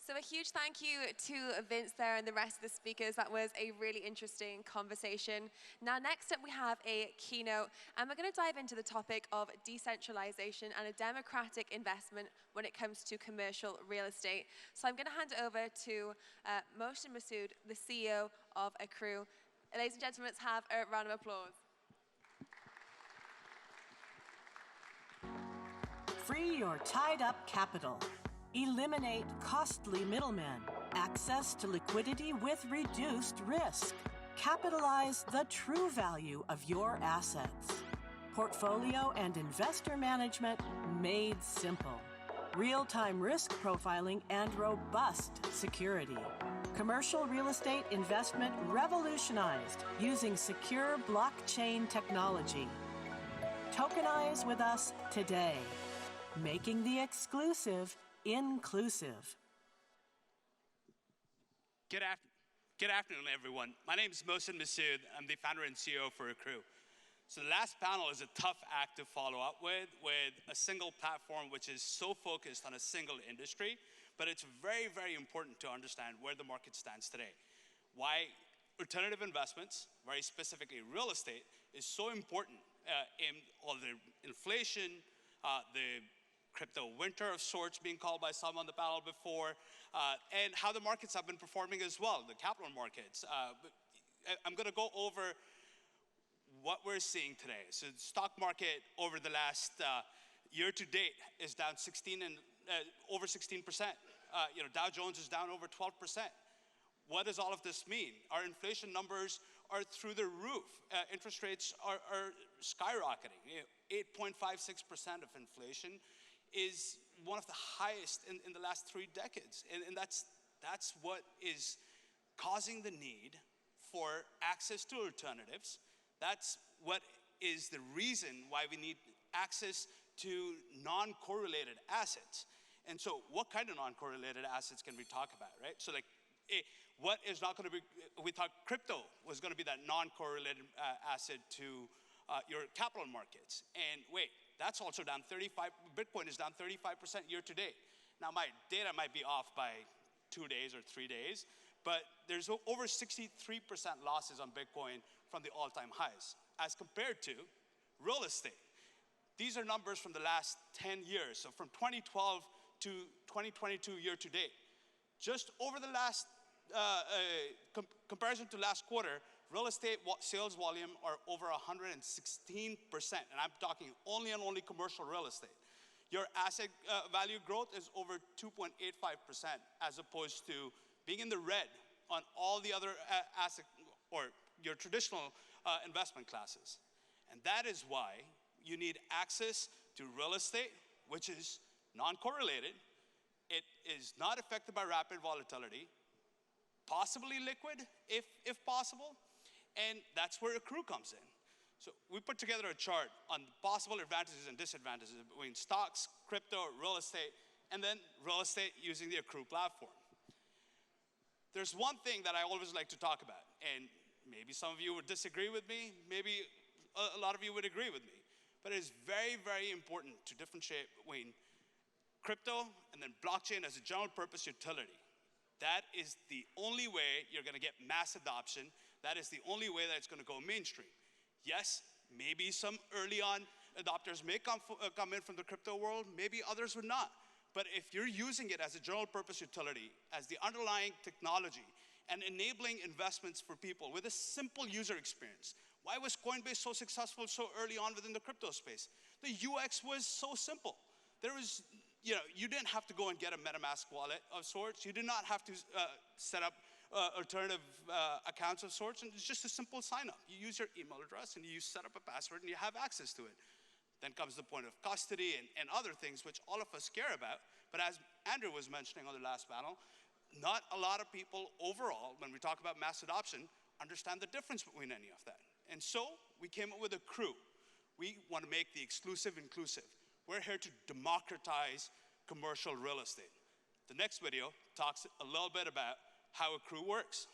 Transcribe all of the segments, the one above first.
So a huge thank you to Vince there and the rest of the speakers. That was a really interesting conversation. Now, next up, we have a keynote, and we're going to dive into the topic of decentralization and a democratic investment when it comes to commercial real estate. So I'm going to hand it over to Mohsin Masud, the CEO of Akru. Ladies and gentlemen, let's have a round of applause. Free your tied-up capital. Eliminate costly middlemen. Access to liquidity with reduced risk. Capitalize the true value of your assets. Portfolio and investor management made simple. Real-time risk profiling and robust security. Commercial real estate investment revolutionized using secure blockchain technology. Tokenize with us today, making the exclusive inclusive. Good afternoon, everyone. My name is Mohsin Masud. I'm the founder and CEO for Akru. So the last panel is a tough act to follow up with a single platform which is so focused on a single industry, but it's very, very important to understand where the market stands today. Why alternative investments, very specifically real estate, is so important in all the inflation, the crypto winter of sorts being called by some on the panel before, and how the markets have been performing as well, the capital markets. I'm going to go over what we're seeing today. So the stock market over the last year to date is down over 16%. Dow Jones is down over 12%. What does all of this mean? Our inflation numbers are through the roof. Interest rates are skyrocketing. 8.56% of inflation is one of the highest in the last 3 decades. And that's what is causing the need for access to alternatives. That's what is the reason why we need access to non-correlated assets. And so what kind of non-correlated assets can we talk about, right? So what is not going to be, we thought crypto was going to be that non-correlated asset to your capital markets. And wait, that's also down 35, Bitcoin is down 35% year to date. Now my data might be off by 2 days or 3 days, but there's over 63% losses on Bitcoin from the all-time highs, as compared to real estate. These are numbers from the last 10 years, so from 2012 to 2022 year to date. Just over the last, comparison to last quarter, real estate sales volume are over 116%, and I'm talking only and only commercial real estate. Your asset value growth is over 2.85%, as opposed to being in the red on all the other asset or your traditional investment classes. And that is why you need access to real estate, which is non-correlated. It is not affected by rapid volatility, possibly liquid if possible, and that's where Akru comes in. So we put together a chart on the possible advantages and disadvantages between stocks, crypto, real estate, and then real estate using the Akru platform. There's one thing that I always like to talk about, and maybe some of you would disagree with me, maybe a lot of you would agree with me, but it is very, very important to differentiate between crypto and then blockchain as a general purpose utility. That is the only way you're going to get mass adoption. That is the only way that it's going to go mainstream. Yes, maybe some early on adopters may come in from the crypto world, maybe others would not. But if you're using it as a general purpose utility, as the underlying technology, and enabling investments for people with a simple user experience. Why was Coinbase so successful so early on within the crypto space? The UX was so simple. There was, you didn't have to go and get a MetaMask wallet of sorts. You did not have to set up alternative accounts of sorts, and it's just a simple sign up. You use your email address and you set up a password and you have access to it. Then comes the point of custody and other things which all of us care about. But as Andrew was mentioning on the last panel, not a lot of people overall, when we talk about mass adoption, understand the difference between any of that. And so we came up with Akru. We want to make the exclusive inclusive. We're here to democratize commercial real estate. The next video talks a little bit about how Akru works.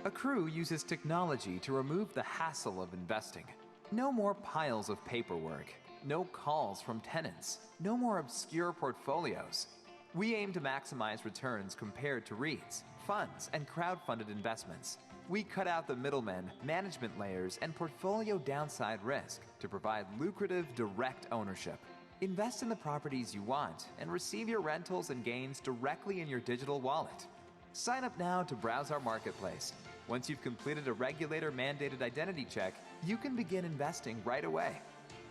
Akru uses technology to remove the hassle of investing. No more piles of paperwork. no calls from tenants, no more obscure portfolios. We aim to maximize returns compared to REITs, funds, and crowd-funded investments. We cut out the middlemen, management layers, and portfolio downside risk to provide lucrative direct ownership. Invest in the properties you want and receive your rentals and gains directly in your digital wallet. Sign up now to browse our marketplace. Once you've completed a regulator-mandated identity check, you can begin investing right away.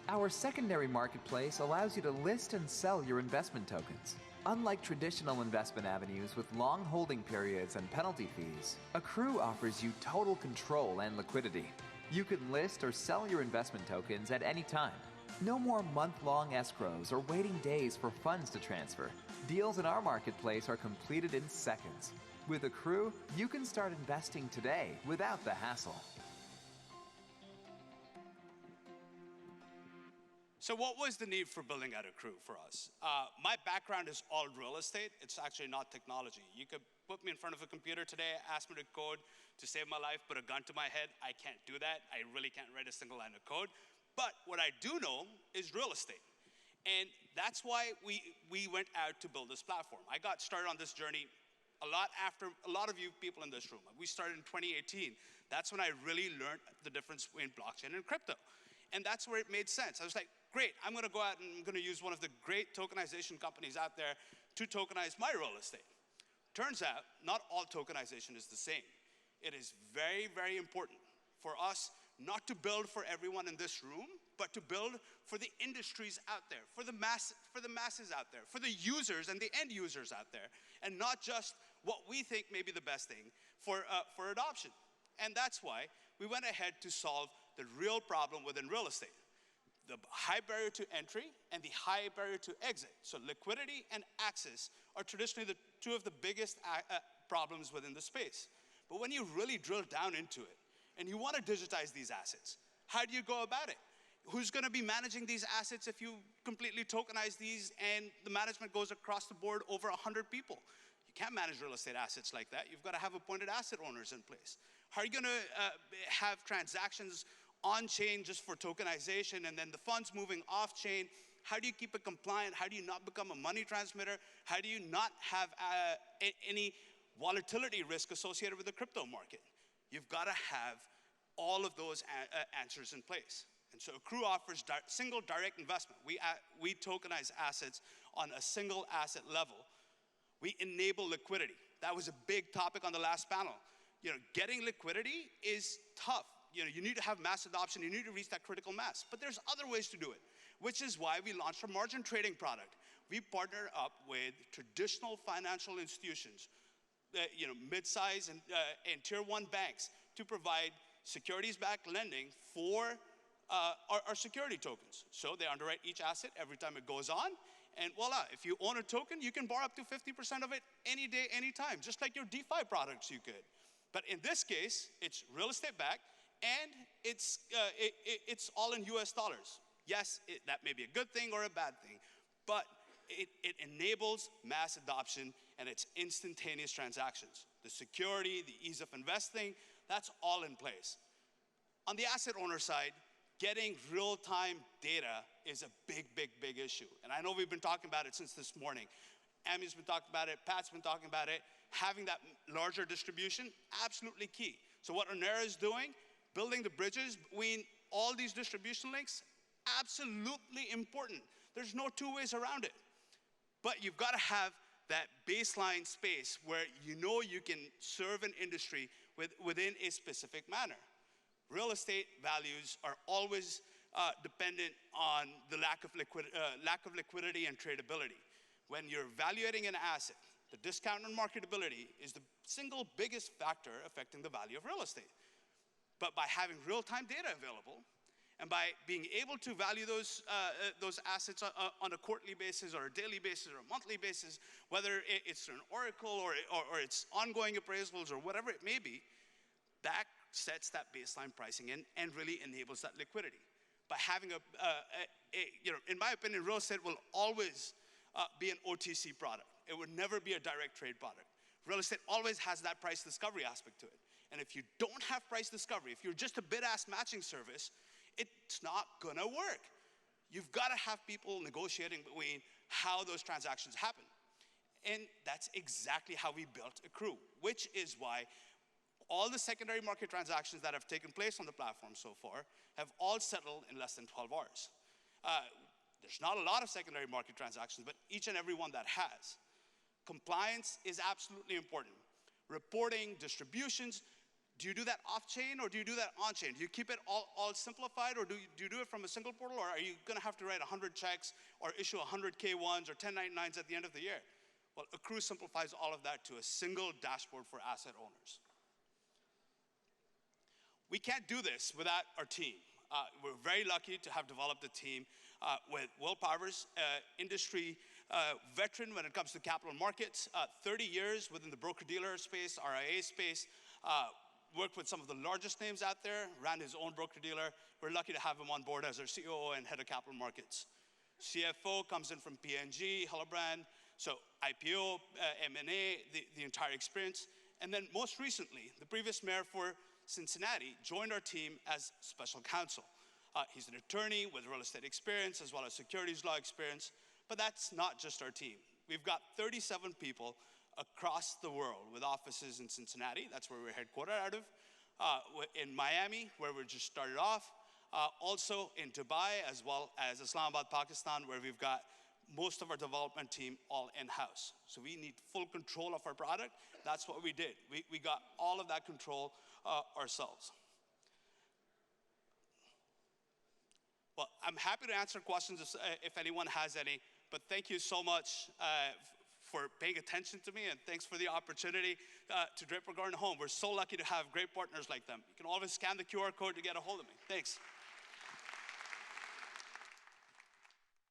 Our secondary marketplace allows you to list and sell your investment tokens. Unlike traditional investment avenues with long holding periods and penalty fees, Akru offers you total control and liquidity. You can list or sell your investment tokens at any time. No more month-long escrows or waiting days for funds to transfer. Deals in our marketplace are completed in seconds. With Akru, you can start investing today without the hassle. So what was the need for building out Akru for us? My background is all real estate. It's actually not technology. You could put me in front of a computer today, ask me to code to save my life, put a gun to my head. I can't do that. I really can't write a single line of code. But what I do know is real estate. And that's why we went out to build this platform. I got started on this journey a lot after a lot of you people in this room. We started in 2018. That's when I really learned the difference between blockchain and crypto. And that's where it made sense. I was like, great, I'm gonna go out and I'm gonna use one of the great tokenization companies out there to tokenize my real estate. Turns out, not all tokenization is the same. It is very, very important for us not to build for everyone in this room, but to build for the industries out there, for the masses out there, for the users and the end users out there, and not just what we think may be the best thing for adoption. And that's why we went ahead to solve the real problem within real estate. The high barrier to entry and the high barrier to exit. So liquidity and access are traditionally the two of the biggest problems within the space. But when you really drill down into it, and you want to digitize these assets, how do you go about it? Who's going to be managing these assets if you completely tokenize these and the management goes across the board over 100 people? You can't manage real estate assets like that. You've got to have appointed asset owners in place. How are you going to have transactions on-chain just for tokenization and then the funds moving off-chain? How do you keep it compliant? How do you not become a money transmitter? How do you not have any volatility risk associated with the crypto market? You've got to have all of those answers in place. And so Akru offers single direct investment. We tokenize assets on a single asset level. We enable liquidity. That was a big topic on the last panel. Getting liquidity is tough. You need to have mass adoption. You need to reach that critical mass. But there's other ways to do it, which is why we launched our margin trading product. We partner up with traditional financial institutions, mid-size and tier one banks to provide securities-backed lending for our security tokens. So they underwrite each asset every time it goes on, and voila, if you own a token, you can borrow up to 50% of it any day, anytime, just like your DeFi products you could. But in this case, it's real estate backed, and it's all in US dollars. Yes, that may be a good thing or a bad thing, but it enables mass adoption and it's instantaneous transactions. The security, the ease of investing, that's all in place. On the asset owner side, getting real-time data is a big, big, big issue. And I know we've been talking about it since this morning. Ami's been talking about it, Pat's been talking about it. Having that larger distribution, absolutely key. So what Onera is doing, building the bridges between all these distribution links, absolutely important. There's no two ways around it. But you've got to have that baseline space where you can serve an industry within a specific manner. Real estate values are always dependent on the lack of liquidity and tradability. When you're evaluating an asset, the discount on marketability is the single biggest factor affecting the value of real estate. But by having real-time data available, and by being able to value those assets on a quarterly basis or a daily basis or a monthly basis, whether it's an oracle or it's ongoing appraisals or whatever it may be, that sets that baseline pricing and really enables that liquidity. By having in my opinion, real estate will always be an OTC product. It would never be a direct trade product. Real estate always has that price discovery aspect to it. And if you don't have price discovery, if you're just a bid-ask matching service, it's not gonna work. you've got to have people negotiating between how those transactions happen. And that's exactly how we built Akru, which is why all the secondary market transactions that have taken place on the platform so far have all settled in less than 12 hours. There's not a lot of secondary market transactions, but each and every one that has. Compliance is absolutely important. Reporting, distributions, do you do that off-chain or do you do that on-chain? Do you keep it all simplified, or do you do it from a single portal, or are you gonna have to write 100 checks or issue 100 K1s or 1099s at the end of the year? Well, Akru simplifies all of that to a single dashboard for asset owners. We can't do this without our team. We're very lucky to have developed a team with Will Powers, industry veteran when it comes to capital markets, 30 years within the broker-dealer space, RIA space, worked with some of the largest names out there, ran his own broker-dealer. We're lucky to have him on board as our COO and head of capital markets. CFO comes in from P&G, Hillebrand, so IPO, M&A, the entire experience. And then most recently, the previous mayor for Cincinnati joined our team as special counsel. He's an attorney with real estate experience as well as securities law experience, but that's not just our team. We've got 37 people across the world with offices in Cincinnati, that's where we're headquartered out of, in Miami, where we just started off, also in Dubai, as well as Islamabad, Pakistan, where we've got most of our development team all in-house. So we need full control of our product. That's what we did. We got all of that control ourselves. Well, I'm happy to answer questions if anyone has any, but thank you so much for paying attention to me, and thanks for the opportunity to Draper Goren Holm. We're so lucky to have great partners like them. You can always scan the QR code to get a hold of me. Thanks.